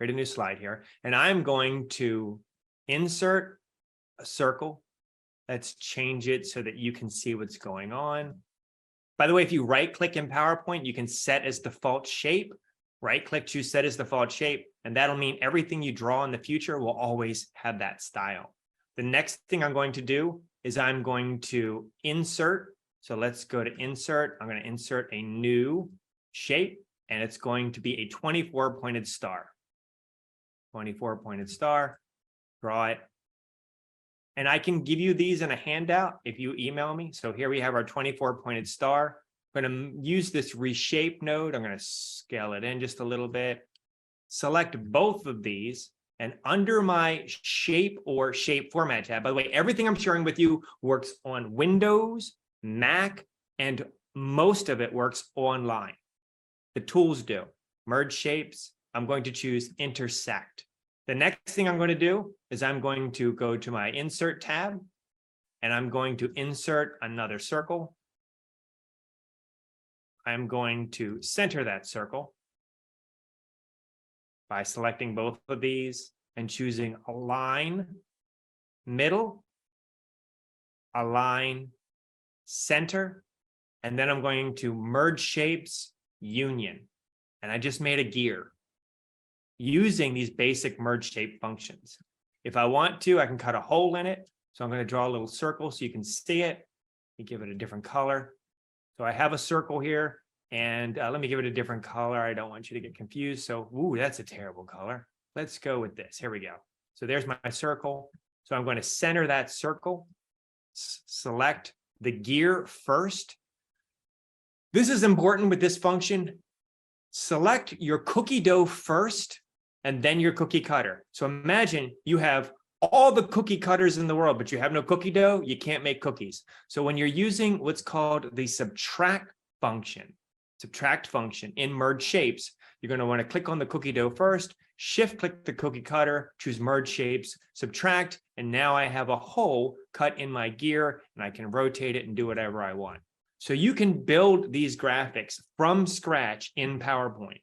create a new slide here, and I'm going to insert a circle. Let's change it so that you can see what's going on. By the way, if you right click in PowerPoint, you can set as default shape. Right click, choose set as default shape, and that'll mean everything you draw in the future will always have that style. The next thing I'm going to do is I'm going to insert. So let's go to insert. I'm going to insert a new shape, and it's going to be a 24-pointed star. 24-pointed star, draw it. And I can give you these in a handout if you email me. So here we have our 24-pointed star. I'm going to use this reshape node. I'm going to scale it in just a little bit. Select both of these. And under my shape or shape format tab, by the way, everything I'm sharing with you works on Windows, Mac, and most of it works online. The tools do. Merge shapes. I'm going to choose intersect. The next thing I'm going to do is I'm going to go to my insert tab, and I'm going to insert another circle. I'm going to center that circle by selecting both of these and choosing align, middle, align, center, and then I'm going to merge shapes, union. And I just made a gear using these basic merge shape functions. If I want to, I can cut a hole in it. So I'm going to draw a little circle so you can see it. You give it a different color. So I have a circle here, and let me give it a different color. I don't want you to get confused. So, ooh, that's a terrible color. Let's go with this. Here we go. So there's my circle. So I'm going to center that circle, select the gear first. This is important with this function. Select your cookie dough first, and then your cookie cutter. So imagine you have all the cookie cutters in the world, but you have no cookie dough, you can't make cookies. So when you're using what's called the subtract function in merge shapes, you're going to want to click on the cookie dough first, shift click the cookie cutter, choose merge shapes, subtract, and now I have a hole cut in my gear, and I can rotate it and do whatever I want. So you can build these graphics from scratch in PowerPoint.